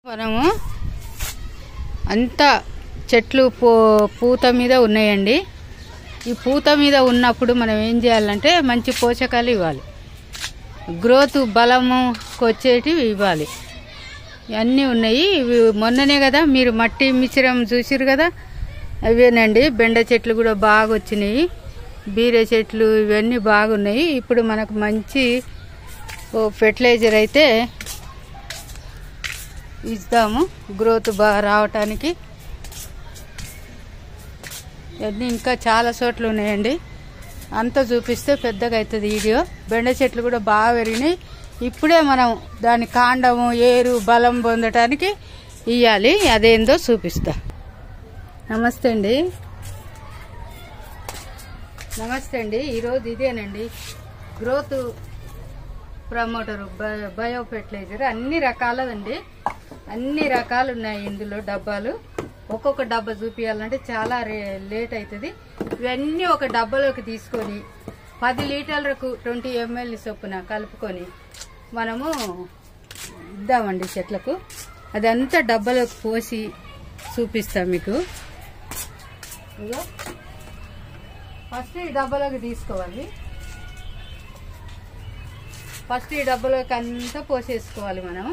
మనము అంతా చెట్లు పూత మీద ఉన్నాయండి. ఈ పూత మీద ఉన్నప్పుడు మనం ఏం చేయాలంటే మంచి పోషకాలు ఇవ్వాలి, గ్రోత్ బలము వచ్చేటివి ఇవ్వాలి. అన్నీ ఉన్నాయి. ఇవి మొన్ననే కదా మీరు మట్టి మిశ్రమం చూసిరు కదా, అవేనండి. బెండ చెట్లు కూడా బాగా వచ్చినాయి, బీరే చెట్లు ఇవన్నీ బాగున్నాయి. ఇప్పుడు మనకు మంచి ఫెర్టిలైజర్ అయితే ఇద్దాము గ్రోత్ బాగా రావటానికి. ఇవన్నీ ఇంకా చాలా చోట్ల ఉన్నాయండి, అంతా చూపిస్తే పెద్దగా అవుతుంది వీడియో. బెండ చెట్లు కూడా బాగా పెరిగినాయి. ఇప్పుడే మనం దాని కాండము ఏరు బలం పొందటానికి ఇవ్వాలి. అదేందో చూపిస్తా. నమస్తే అండి, నమస్తే అండి. ఈరోజు ఇదేనండి గ్రోత్ ప్రమోటర్ బయో ఫెర్టిలైజర్. అన్ని రకాలదండి, అన్ని రకాలు ఉన్నాయి ఇందులో డబ్బాలు. ఒక్కొక్క డబ్బా చూపించాలంటే చాలా లేట్ అవుతుంది. ఇవన్నీ ఒక డబ్బాలోకి తీసుకొని 10 లీటర్లకు 20 ml చొప్పున కలుపుకొని మనము ఇద్దామండి చెట్లకు. అదంతా డబ్బాలోకి పోసి చూపిస్తాం మీకు. ఫస్ట్ ఈ డబ్బాలోకి తీసుకోవాలి. ఫస్ట్ ఈ డబ్బాలోకి అంతా పోసేసుకోవాలి మనం.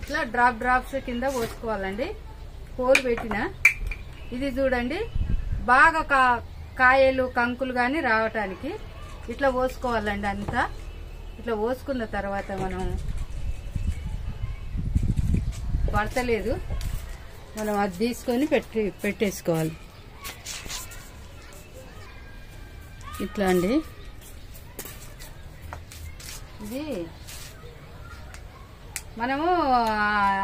ఇట్లా డ్రాప్స్ కింద పోసుకోవాలండి. పోలు పెట్టిన ఇది చూడండి, బాగా కాయలు కంకులు కానీ రావటానికి ఇట్లా పోసుకోవాలండి. అంతా ఇట్లా పోసుకున్న తర్వాత మనం పడతలేదు, మనం అది తీసుకొని పెట్టేసుకోవాలి. ఇట్లా అండి. ఇది మనము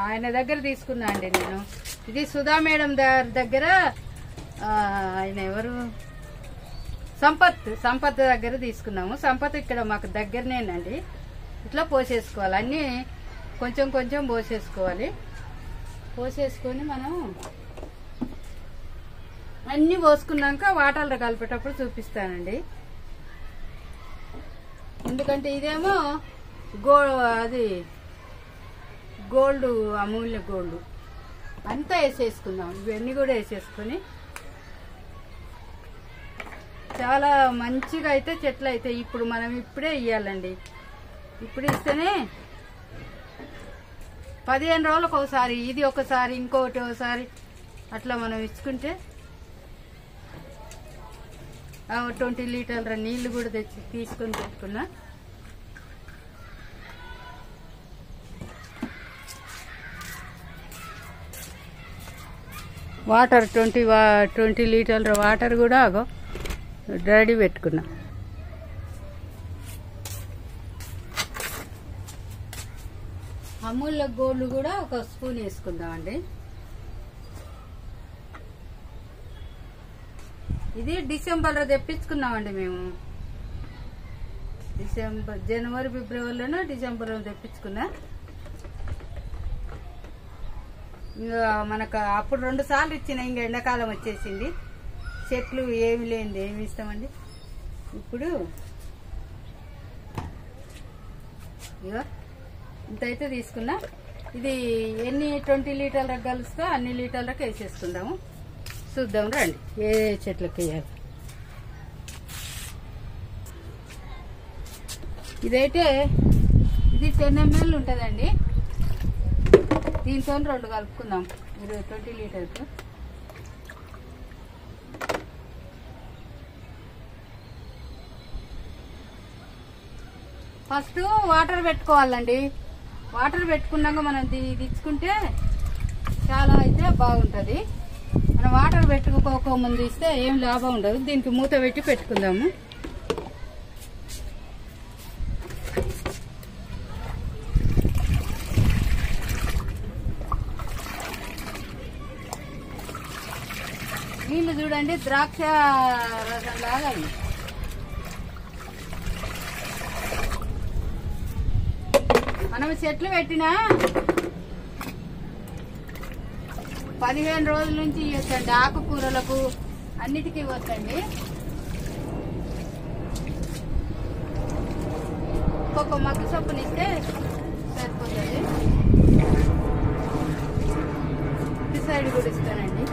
ఆయన దగ్గర తీసుకున్నా అండి నేను. ఇది సుధా మేడం దగ్గర, ఆయన ఎవరు, సంపత్ దగ్గర తీసుకున్నాము. సంపత్ ఇక్కడ మాకు దగ్గరనేనండి. ఇట్లా పోసేసుకోవాలి, అన్నీ కొంచెం కొంచెం పోసేసుకోవాలి. పోసేసుకొని మనం అన్నీ పోసుకున్నాక వాటర్లో కలిపేటప్పుడు చూపిస్తానండి. ఎందుకంటే ఇదేమో అది గోల్డ్, అమూల్య గోల్డ్ అంతా వేసేసుకుందాం. ఇవన్నీ కూడా వేసేసుకొని చాలా మంచిగా అయితే చెట్లు అయితే ఇప్పుడు మనం ఇప్పుడే ఇవ్వాలండి. ఇప్పుడు ఇస్తేనే 15 రోజులకు ఒకసారి, ఇది ఒకసారి ఇంకొకటి ఒకసారి అట్లా మనం ఇచ్చుకుంటే 20 లీటర్ల నీళ్లు కూడా తెచ్చి తీసుకొని పెట్టుకున్నా. వాటర్ 20 లీటర్ల వాటర్ కూడా రెడీ పెట్టుకున్నా. అమూల్య గోల్డ్ కూడా ఒక స్పూన్ వేసుకుందామండి. ఇది డిసెంబర్లో తెప్పించుకున్నామండి మేము. జనవరి ఫిబ్రవరిలోనో డిసెంబర్లో తెప్పించుకున్నా. ఇంకా మనకు అప్పుడు 2 సార్లు ఇచ్చిన, ఇంకా ఎండాకాలం వచ్చేసింది, చెట్లు ఏమి లేనిది ఏమి ఇస్తామండి. ఇప్పుడు ఇక ఇంతైతే తీసుకున్నా. ఇది ఎన్ని 20 లీటర్లకు కలుస్తా అన్ని లీటర్లకు వేసేసుకుందాము. చూద్దాం రండి ఏ చెట్లకు వేయాలి. ఇదైతే ఇది 10 ml ఉంటుందండి. దీంతో 2 కలుపుకుందాం 20 లీటర్స్. ఫస్ట్ వాటర్ పెట్టుకోవాలండి. వాటర్ పెట్టుకున్నాక మనం ఇచ్చుకుంటే చాలా అయితే బాగుంటుంది. మనం వాటర్ పెట్టుకోకముందు ఇస్తే ఏం లాభం ఉండదు. దీనికి మూత పెట్టి పెట్టుకుందాము. నీళ్ళు చూడండి ద్రాక్ష రసం లాగా. మనం చెట్లు పెట్టినా 15 రోజుల నుంచి ఇవ్వచ్చండి. ఆకుకూరలకు అన్నిటికీ ఇవ్వచ్చండి. ఒక్కొక్క మగ్గు చొప్పునిస్తే సరిపోతుంది. ఈ సైడ్ కూడా ఇస్తానండి.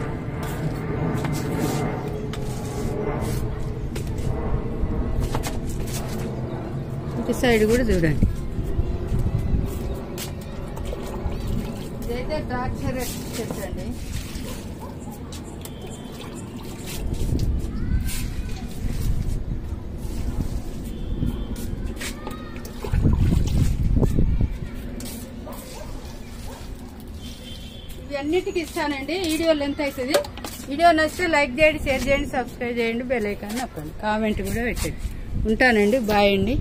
ఇటు సైడ్ కూడా చూడండి. ఇదైతే ద్రాక్ష చెట్టు అండి. ఇవన్నిటికి ఇస్తానండి. వీడియో లెంత్ అవుతుంది. వీడియో నచ్చితే లైక్ చేయండి, షేర్ చేయండి, సబ్స్క్రైబ్ చేయండి, బెల్ ఐకాన్ నొక్కండి, కామెంట్ కూడా పెట్టండి. ఉంటానండి. బాయ్ అండి.